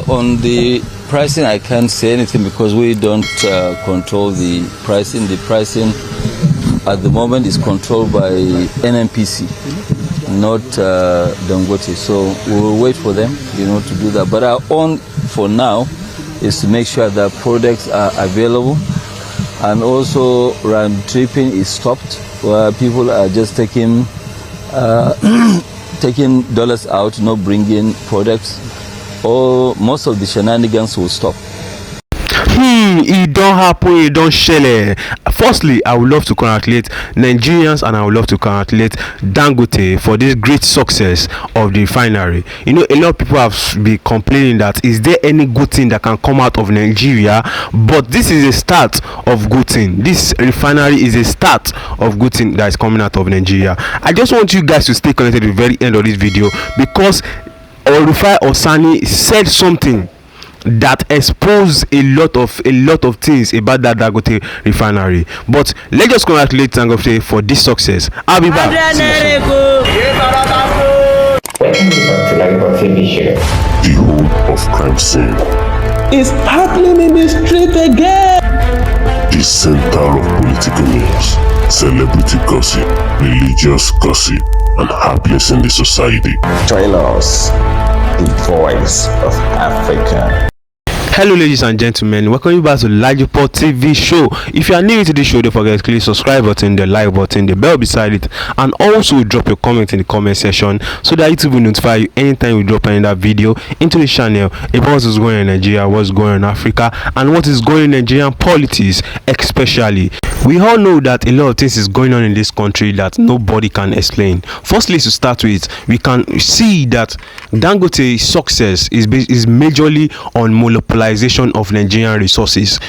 On the pricing, I can't say anything because we don't control the pricing. The pricing at the moment is controlled by NNPC, not Dangote. So we will wait for them, to do that. But our own, for now, is to make sure that products are available, and also round tripping is stopped, where people are just taking dollars out, not bringing products, or most of the shenanigans will stop. It don't happen, it don't shele. Firstly, I would love to congratulate Nigerians and I would love to congratulate Dangote for this great success of the refinery. A lot of people have been complaining that is there any good thing that can come out of Nigeria, but this is a start of good thing. This refinery is a start of good thing that is coming out of Nigeria. I just want you guys to stay connected to the very end of this video, because Orufai Osani said something that exposed a lot of things about that Dangote refinery. But let's just congratulate Dangote for this success. I'll be back. Welcome to LAJUPOG TV show. The home of crime scene. It's happening in the street again. The center of political news, celebrity gossip, religious gossip, and happiness in the society. Join us, the voice of Africa. Hello ladies and gentlemen, welcome you back to LAJUPOG TV show. If you are new to the show, don't forget to click the subscribe button, the like button, the bell beside it, and also drop your comment in the comment section so that YouTube will notify you anytime we drop another video into the channel about what is going on in Nigeria, what's going on in Africa, and what is going on in Nigerian politics especially. We all know that a lot of things is going on in this country that nobody can explain. Firstly, to start with, we can see that Dangote's success is majorly on monopolization of Nigerian resources.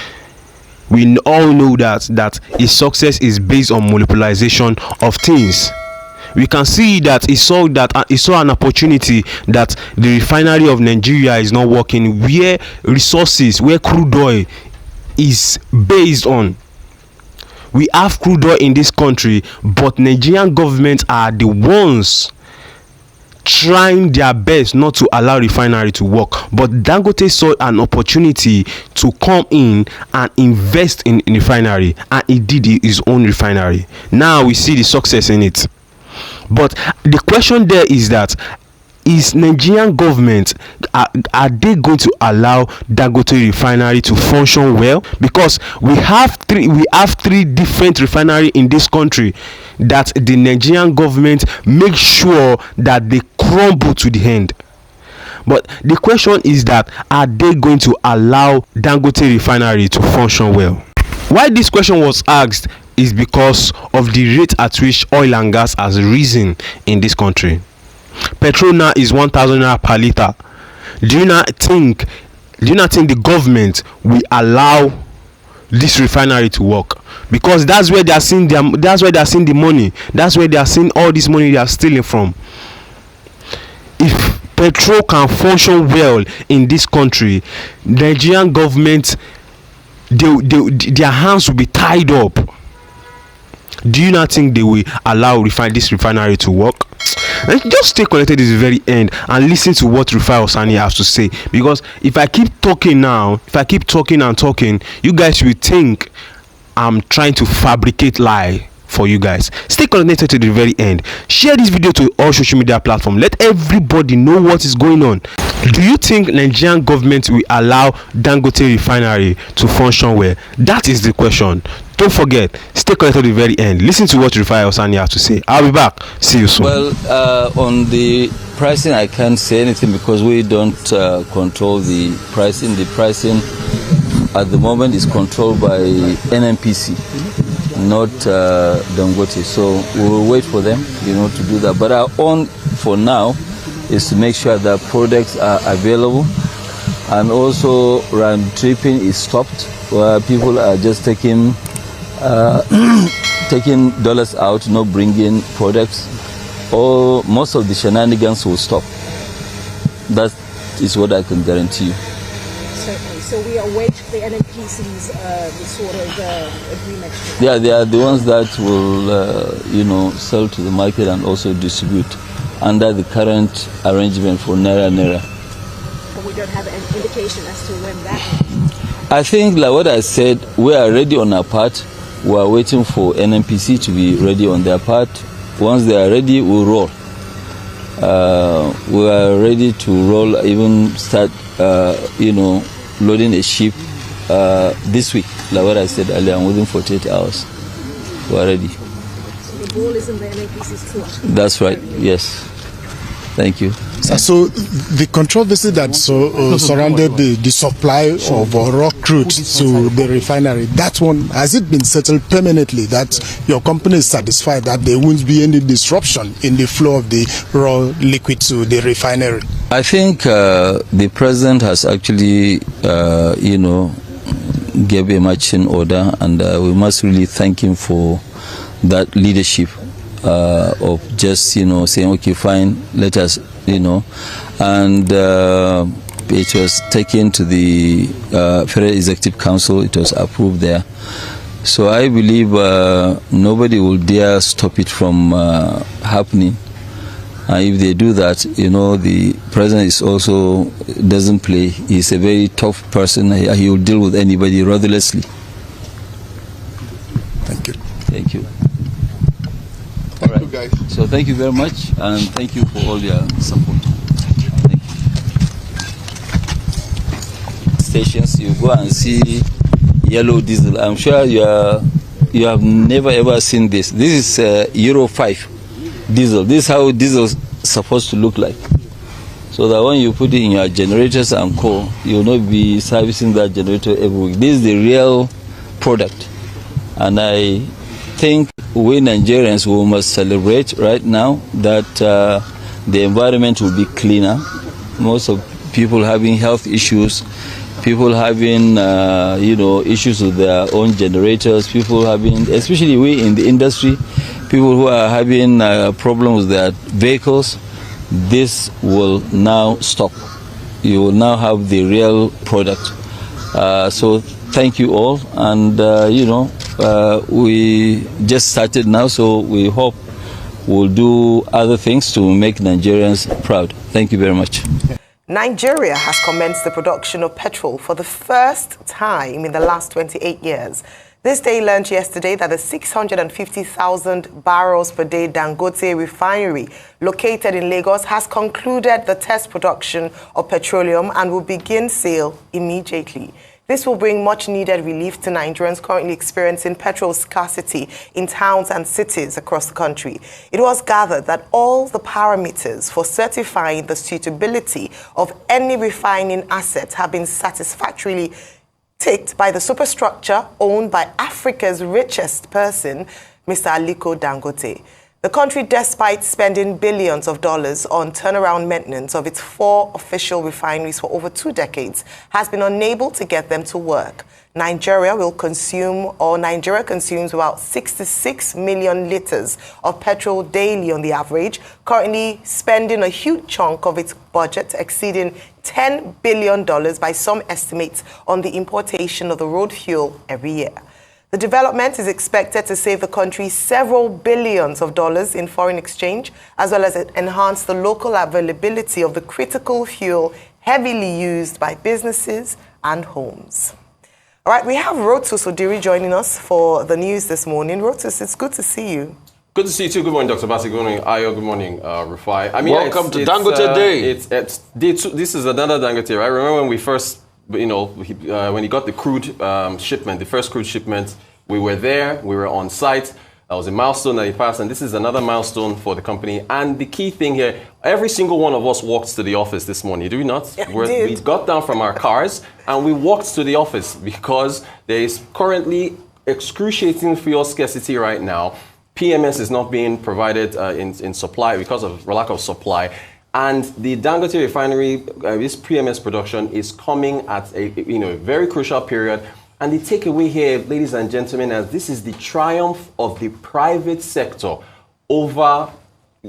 We all know that his success is based on monopolization of things. We can see that he saw an opportunity that the refinery of Nigeria is not working, where crude oil is based on. We have crude oil in this country, but Nigerian government are the ones trying their best not to allow refinery to work. But Dangote saw an opportunity to come in and invest in refinery, and he did his own refinery. Now we see the success in it. But the question there is that, is Nigerian government, are they going to allow Dangote refinery to function well? Because we have three different refinery in this country that the Nigerian government make sure that they crumble to the end. But the question is that, are they going to allow Dangote refinery to function well? Why this question was asked is because of the rate at which oil and gas has risen in this country. Petrol now is 1,000 naira per liter. Do you not think the government will allow this refinery to work? Because that's where they are seeing the money. That's where they are seeing all this money they are stealing from. If petrol can function well in this country, Nigerian government, their hands will be tied up. Do you not think they will allow this refinery to work? And just stay connected to the very end and listen to what Rufai Osani has to say, because if I keep talking and talking, you guys will think I'm trying to fabricate lie for you guys. Stay connected to the very end. Share this video to all social media platforms. Let everybody know what is going on. Do you think Nigerian government will allow Dangote refinery to function well? That is the question. Don't forget, stay connected to the very end. Listen to what Rufai Osani has to say. I'll be back. See you soon. Well, on the pricing, I can't say anything because we don't control the pricing. The pricing at the moment is controlled by NNPC, not Dangote. So we will wait for them, to do that. But our own, for now, is to make sure that products are available, and also round tripping is stopped, where people are just taking dollars out, not bringing products, or most of the shenanigans will stop. That is what I can guarantee you. Certainly. So we await the NNPC's sort of agreement. Yeah, they are the ones that will, sell to the market and also distribute under the current arrangement for Naira. But we we don't have an indication as to when that is. I think, like what I said, we are ready on our part. We are waiting for NNPC to be ready on their part. Once they are ready, we'll roll. We are ready to roll, even start, loading a ship this week. Like what I said earlier, within 48 hours, we are ready. So the ball is in the NNPC's court. That's right, yes. Thank you. So the controversy that surrounded the supply of raw crude to the refinery, that one, has it been settled permanently that your company is satisfied that there won't be any disruption in the flow of the raw liquid to the refinery? I think the president has actually, gave a marching order, and we must really thank him for that leadership. Of just saying, okay, fine, let us, and it was taken to the Federal Executive Council. It was approved there. So I believe nobody will dare stop it from happening. If they do that, the president is also doesn't play. He's a very tough person. He will deal with anybody ruthlessly. Thank you. Thank you. Thank you, guys. So thank you very much, and thank you for all your support. Thank you. Stations, you go and see yellow diesel. I'm sure you have never ever seen this. This is Euro 5 diesel. This is how diesel is supposed to look like. So that when you put it in your generators and co, you will not be servicing that generator every week. This is the real product, and I think we Nigerians, we must celebrate right now that the environment will be cleaner. Most of people having health issues, people having issues with their own generators, people having, especially we in the industry, people who are having problems with their vehicles. This will now stop. You will now have the real product. So thank you all, and we just started now, so we hope we'll do other things to make Nigerians proud. Thank you very much. Nigeria has commenced the production of petrol for the first time in the last 28 years. This day learned yesterday that the 650,000 barrels per day Dangote Refinery located in Lagos has concluded the test production of petroleum and will begin sale immediately. This will bring much needed relief to Nigerians currently experiencing petrol scarcity in towns and cities across the country. It was gathered that all the parameters for certifying the suitability of any refining assets have been satisfactorily ticked by the superstructure owned by Africa's richest person, Mr. Aliko Dangote. The country, despite spending billions of dollars on turnaround maintenance of its 4 official refineries for over 2 decades, has been unable to get them to work. Nigeria consumes about 66 million litres of petrol daily on the average, currently spending a huge chunk of its budget, exceeding $10 billion by some estimates, on the importation of the road fuel every year. The development is expected to save the country several billions of dollars in foreign exchange, as well as enhance the local availability of the critical fuel heavily used by businesses and homes. All right, we have Rotus Odiri joining us for the news this morning. Rotus, it's good to see you. Good to see you too. Good morning, Dr. Basi. Good morning, Ayo. Good morning, Rufai. Welcome to Dangote Day. It's day 2. This is another Dangote, right? Remember when we first, when he got the crude shipment, the first crude shipment, we were there, we were on site. That was a milestone that he passed, and this is another milestone for the company. And the key thing here, every single one of us walked to the office this morning, do we not? Yeah, we got down from our cars and we walked to the office because there is currently excruciating fuel scarcity right now. PMS is not being provided in supply because of lack of supply. And the Dangote Refinery, this PMS production is coming at a very crucial period. And the takeaway here, ladies and gentlemen, is this is the triumph of the private sector over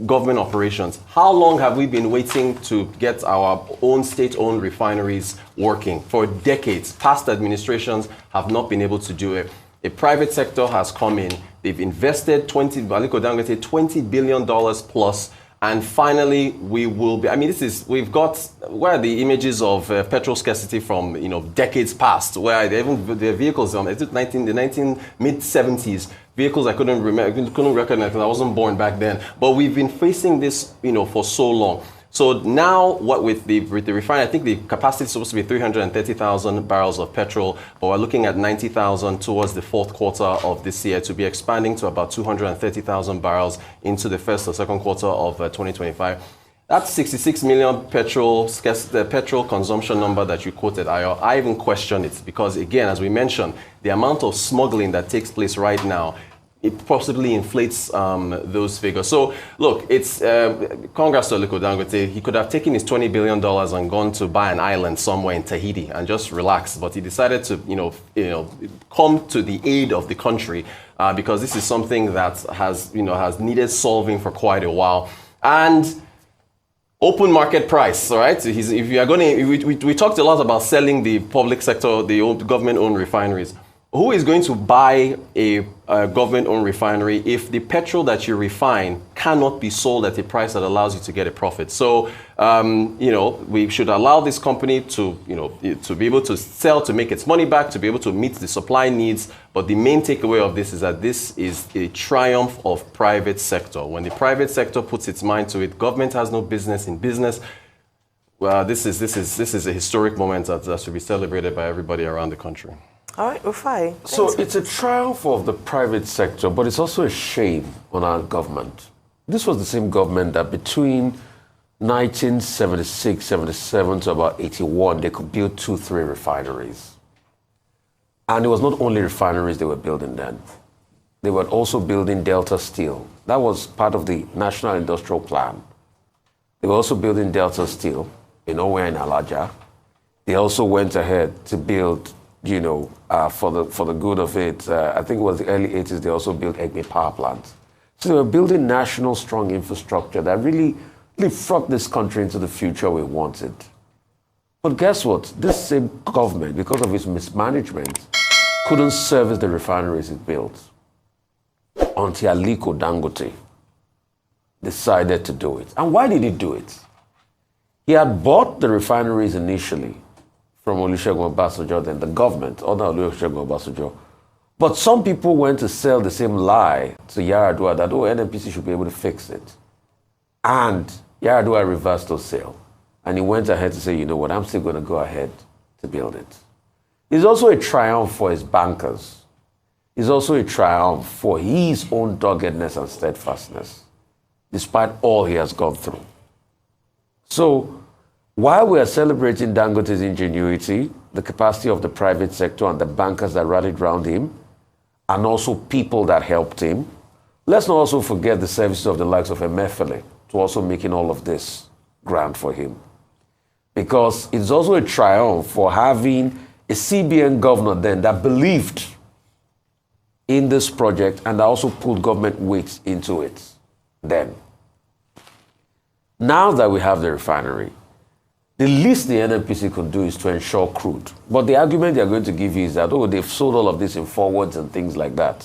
government operations. How long have we been waiting to get our own state-owned refineries working? For decades, past administrations have not been able to do it. A private sector has come in. They've invested Aliko Dangote $20 billion plus, And finally, we will be, I mean, we've got, where are the images of petrol scarcity from, decades past, where the vehicles, the mid-70s, vehicles I couldn't recognize because I wasn't born back then. But we've been facing this, for so long. So now, with the refinery, I think the capacity is supposed to be 330,000 barrels of petrol, but we're looking at 90,000 towards the fourth quarter of this year, to be expanding to about 230,000 barrels into the first or second quarter of 2025. That's 66 million the petrol consumption number that you quoted, Ayo. I even question it because, again, as we mentioned, the amount of smuggling that takes place right now, it possibly inflates those figures. So, look, it's congrats to Aliko Dangote. He could have taken his $20 billion and gone to buy an island somewhere in Tahiti and just relax. But he decided to, come to the aid of the country because this is something that has needed solving for quite a while. And open market price, all right? If you are we talked a lot about selling the public sector, the government-owned refineries. Who is going to buy a government-owned refinery if the petrol that you refine cannot be sold at a price that allows you to get a profit? So, we should allow this company to be able to sell, to make its money back, to be able to meet the supply needs. But the main takeaway of this is that this is a triumph of private sector. When the private sector puts its mind to it, government has no business in business. Well, this is a historic moment that should be celebrated by everybody around the country. All right, Rufai. So it's a triumph of the private sector, but it's also a shame on our government. This was the same government that between 1976, 77 to about 81, they could build 2-3 refineries. And it was not only refineries they were building then. They were also building Delta Steel. That was part of the National Industrial Plan. They were also building Delta Steel in Owe and Alaja. They also went ahead to build, for the good of it, I think it was the early 80s, they also built Egbe power plants. So they were building national strong infrastructure that really brought this country into the future we wanted. But guess what? This same government, because of its mismanagement, couldn't service the refineries it built until Aliko Dangote decided to do it. And why did he do it? He had bought the refineries initially from Olusegun Obasanjo, then the government, under Olusegun Obasanjo. But some people went to sell the same lie to Yar'Adua that, NNPC should be able to fix it. And Yar'Adua reversed those sales. And he went ahead to say, you know what, I'm still going to go ahead to build it. It's also a triumph for his bankers. It's also a triumph for his own doggedness and steadfastness, despite all he has gone through. So, while we are celebrating Dangote's ingenuity, the capacity of the private sector and the bankers that rallied around him, and also people that helped him, let's not also forget the services of the likes of Emefiele to also making all of this grand for him. Because it's also a triumph for having a CBN governor then that believed in this project and that also put government weight into it then. Now that we have the refinery, the least the NNPC could do is to ensure crude. But the argument they're going to give you is that, they've sold all of this in forwards and things like that.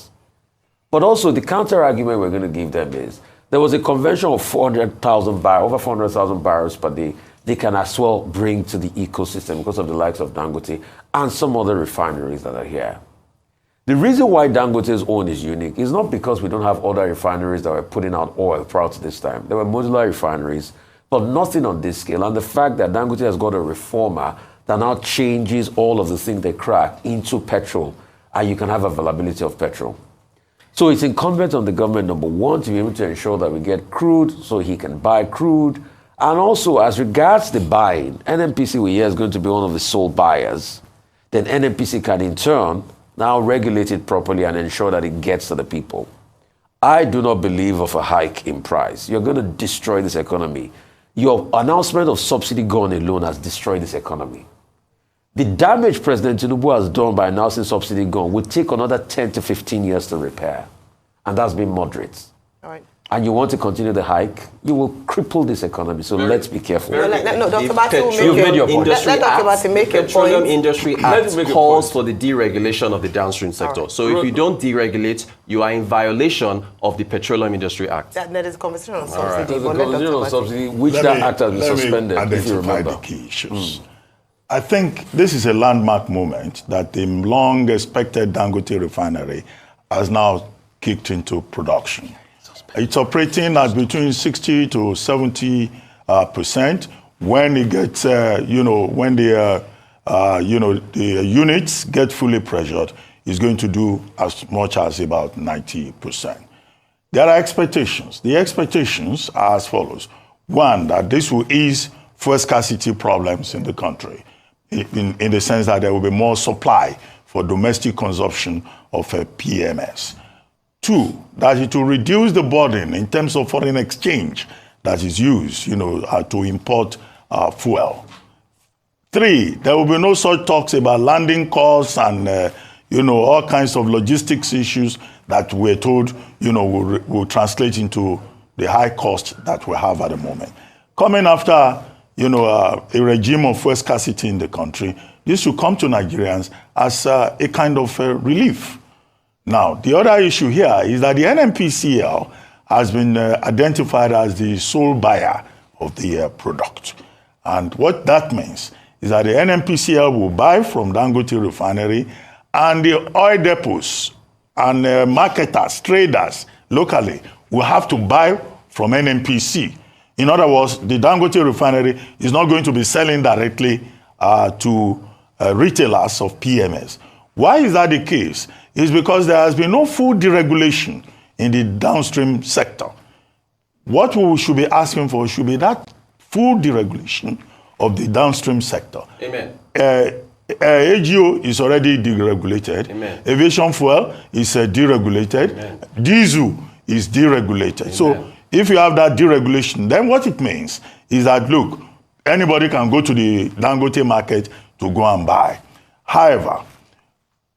But also the counter argument we're going to give them is, there was a convention of 400,000 barrels, over 400,000 barrels per day, they can as well bring to the ecosystem because of the likes of Dangote and some other refineries that are here. The reason why Dangote's own is unique is not because we don't have other refineries that were putting out oil prior to this time. There were modular refineries, but nothing on this scale. And the fact that Dangote has got a reformer that now changes all of the things they crack into petrol, and you can have availability of petrol. So it's incumbent on the government, number one, to be able to ensure that we get crude so he can buy crude. And also, as regards the buying, NNPC we hear is going to be one of the sole buyers. Then NNPC can in turn now regulate it properly and ensure that it gets to the people. I do not believe of a hike in price. You're going to destroy this economy. Your announcement of subsidy gone alone has destroyed this economy. The damage President Tinubu has done by announcing subsidy gone will take another 10 to 15 years to repair. And that's been moderate. All right. and you want to continue the hike, you will cripple this economy. So let's be careful. No, Dr. Batu, Petroleum Industry Act make calls for the deregulation of the downstream sector. Right. So if you don't deregulate, you are in violation of the Petroleum Industry Act. That is conversation on subsidy. There's a conversation on subsidy, which that act has been suspended, if you remember. The key issues. I think this is a landmark moment that the long-expected Dangote Refinery has now kicked into production. It's operating at between 60 to 70%. When it gets, when the units get fully pressured, it's going to do as much as about 90%. There are expectations. The expectations are as follows. One, that this will ease fuel scarcity problems in the country, in the sense that there will be more supply for domestic consumption of PMS. Two, that it will reduce the burden in terms of foreign exchange that is used, to import fuel. Three, there will be no such talks about landing costs and, all kinds of logistics issues that we're told, will translate into the high cost that we have at the moment. Coming after, a regime of fuel scarcity in the country, this will come to Nigerians as a kind of relief. Now, the other issue here is that the NNPCL has been identified as the sole buyer of the product. And what that means is that the NNPCL will buy from Dangote Refinery, and the oil depots and marketers, traders locally will have to buy from NNPC. In other words, the Dangote Refinery is not going to be selling directly to retailers of PMS. Why is that the case? It's because there has been no full deregulation in the downstream sector. What we should be asking for should be that full deregulation of the downstream sector. Amen. AGO is already deregulated. Amen. Aviation fuel is deregulated. Amen. Diesel is deregulated. Amen. So if you have that deregulation, then what it means is that, look, anybody can go to the Dangote market to go and buy. However,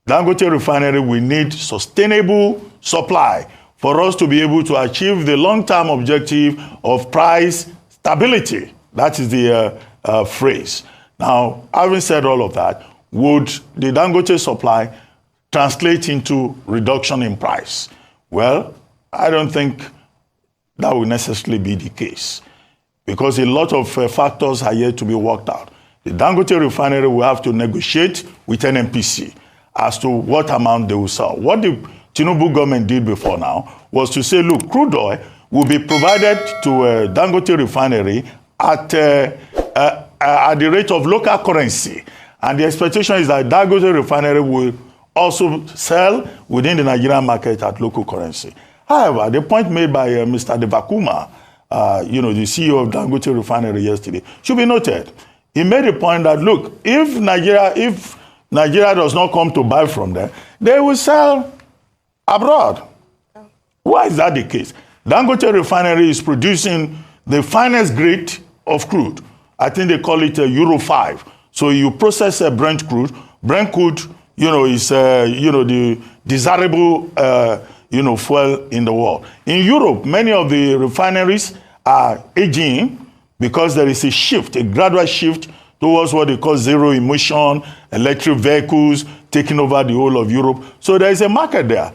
Dangote Refinery will need sustainable supply for us to be able to achieve the long-term objective of price stability. That is the phrase. Now, having said all of that, would the Dangote supply translate into reduction in price? Well, I don't think that will necessarily be the case, because a lot of factors are yet to be worked out. The Dangote Refinery will have to negotiate with NNPC as to what amount they will sell. What the Tinubu government did before now was to say, look, crude oil will be provided to Dangote Refinery at the rate of local currency. And the expectation is that Dangote Refinery will also sell within the Nigerian market at local currency. However, the point made by Mr. Devakuma, the CEO of Dangote Refinery yesterday, should be noted. He made a point that, look, if Nigeria does not come to buy from them, they will sell abroad. Why is that the case? Dangote Refinery is producing the finest grade of crude. I think they call it Euro 5. So you process Brent crude. Brent crude, is the desirable fuel in the world. In Europe, many of the refineries are aging because there is a gradual shift towards what they call zero emission, electric vehicles taking over the whole of Europe. So there is a market there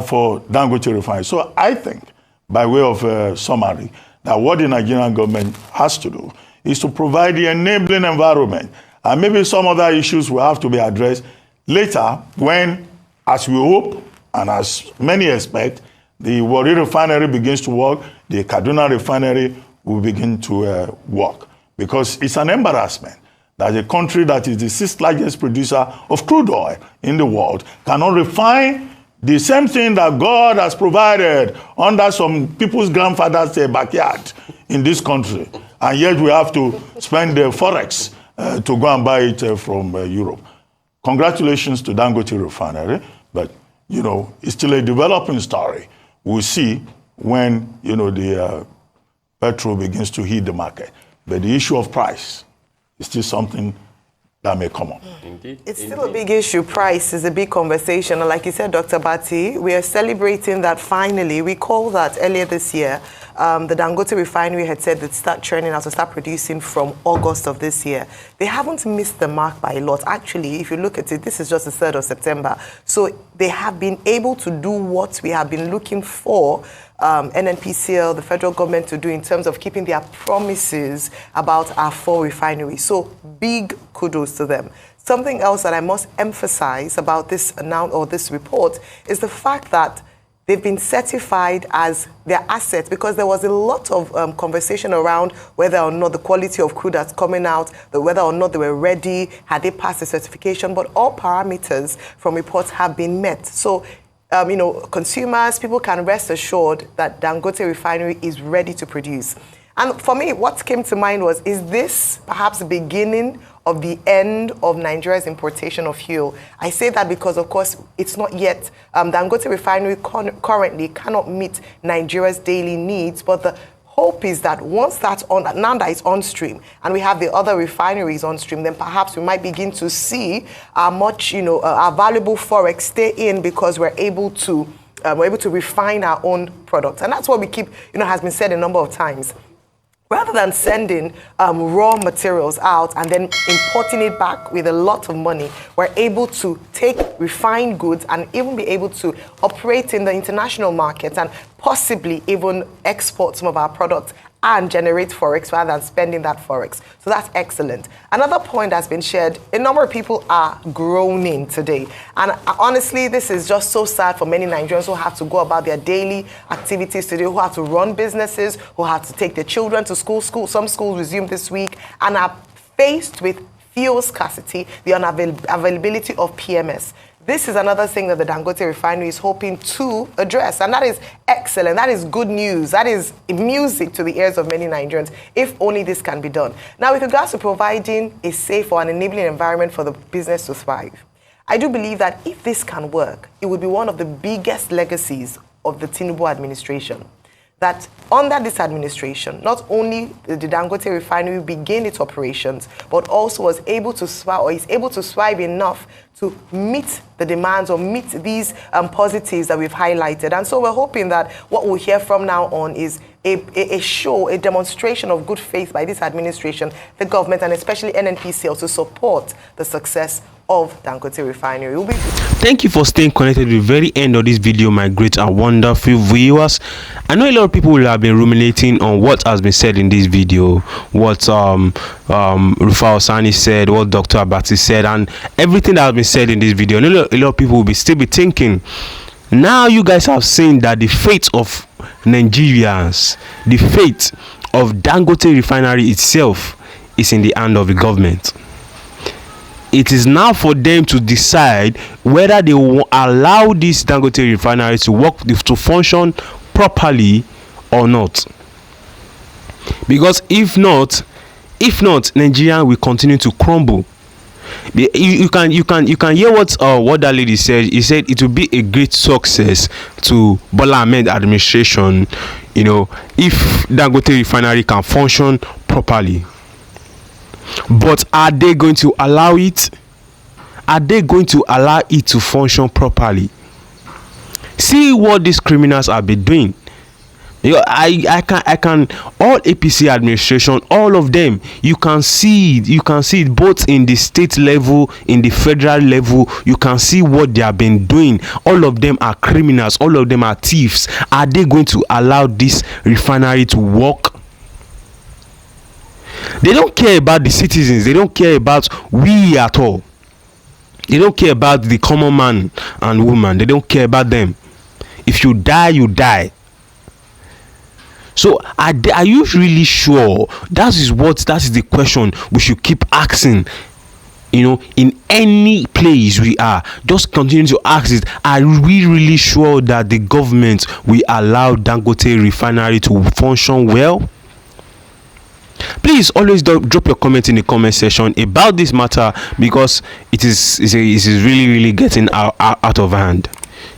for Dangote Refinery. So I think, by way of summary, that what the Nigerian government has to do is to provide the enabling environment. And maybe some other issues will have to be addressed later when, as we hope and as many expect, the Warri Refinery begins to work, the Kaduna Refinery will begin to work. Because it's an embarrassment that a country that is the 6th largest producer of crude oil in the world cannot refine the same thing that God has provided under some people's grandfather's backyard in this country. And yet we have to spend the forex to go and buy it from Europe. Congratulations to Dangote Refinery, but it's still a developing story. We'll see when the petrol begins to hit the market. But the issue of price is still something that may come up. Indeed. It's still a big issue. Price is a big conversation. And like you said, Dr. Bati, we are celebrating that finally. We call that earlier this year. The Dangote Refinery had said they'd start churning out to start producing from August of this year. They haven't missed the mark by a lot. Actually, if you look at it, this is just the 3rd of September. So they have been able to do what we have been looking for NNPCL, the federal government, to do in terms of keeping their promises about our 4 refineries. So big kudos to them. Something else that I must emphasize about this this report is the fact that they've been certified as their assets, because there was a lot of conversation around whether or not the quality of crude that's coming out, whether or not they were ready, had they passed the certification, but all parameters from reports have been met. So, consumers, people can rest assured that Dangote Refinery is ready to produce. And for me, what came to mind was, is this perhaps the beginning of the end of Nigeria's importation of fuel? I say that because, of course, it's not yet. Dangote Refinery currently cannot meet Nigeria's daily needs, but the hope is that once that's on, now that it's on stream, and we have the other refineries on stream, then perhaps we might begin to see our valuable forex stay in, because we're able to refine our own products. And that's what we keep, has been said a number of times. Rather than sending raw materials out and then importing it back with a lot of money, we're able to take refined goods and even be able to operate in the international markets and possibly even export some of our products and generate forex rather than spending that forex. So that's excellent. Another point that's been shared, a number of people are groaning today. And honestly, this is just so sad for many Nigerians who have to go about their daily activities today, who have to run businesses, who have to take their children to school. Some schools resume this week and are faced with fuel scarcity, the unavailability of PMS. This is another thing that the Dangote Refinery is hoping to address, and that is excellent. That is good news. That is music to the ears of many Nigerians, if only this can be done. Now, with regards to providing a safe or an enabling environment for the business to thrive, I do believe that if this can work, it would be one of the biggest legacies of the Tinubu administration. That under this administration, not only did the Dangote Refinery begin its operations, but also was able to thrive, or is able to thrive enough to meet the demands or meet these positives that we've highlighted. And so we're hoping that what we'll hear from now on is a demonstration of good faith by this administration, the government, and especially NNPCL to support the success of Dangote Refinery. Thank you for staying connected to the very end of this video, my great and wonderful viewers. I know a lot of people will have been ruminating on what has been said in this video, what Rufai Osani said, what Dr. Abati said, and everything that has been said in this video. And a lot of people will still be thinking, now you guys have seen that the fate of Nigerians, the fate of Dangote Refinery itself is in the hand of the government. It is now for them to decide whether they will allow this Dangote Refinery to work, to function properly or not. Because if not, Nigeria will continue to crumble. You can hear what that lady said. He said it will be a great success to Bola Ahmed administration, if Dangote Refinery can function properly. But are they going to allow it? Are they going to allow it to function properly? See what these criminals have been doing. I can all APC administration, all of them, you can see it both in the state level, in the federal level. You can see what they have been doing. All of them are criminals, all of them are thieves. Are they going to allow this refinery to work? They don't care about the citizens. They don't care about we at all. They don't care about the common man and woman. They don't care about them. If you die, you die. So are you really sure? That is the question we should keep asking. In any place we are, just continue to ask it. Are we really sure that the government will allow Dangote Refinery to function well? Please always drop your comment in the comment section about this matter, because it is really getting out of hand.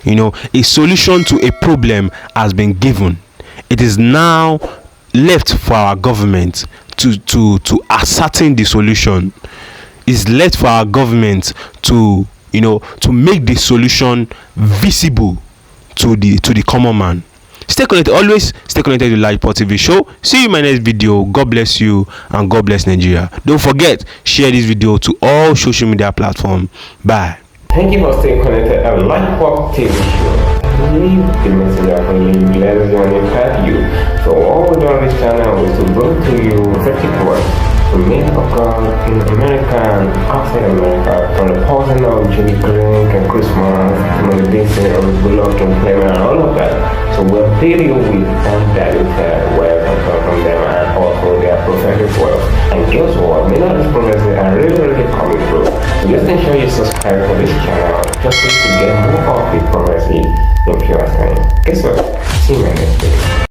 A solution to a problem has been given. It is now left for our government to ascertain the solution. it's left for our government to, you know, to make the solution visible to the common man. Stay connected, always stay connected to LAJUPOG TV show. See you in my next video. God bless you and God bless Nigeria. Don't forget, share this video to all social media platforms. Bye. Thank you for staying connected at LAJUPOG TV show. Leave the message for you, let us impact you. So all we do on this channel is to bring to you prophetic words from men of God in America and outside America, from the pausing of Judy Green and Christmas to the dancing of Bullock and Clement and all of that. So we'll update you with undiluted words from them and also their prophetic words. And guess what? Many of these prophecies are really coming through. So just ensure you subscribe to this channel just to get more of the prophecy in your time. Guess what? See you in the next video.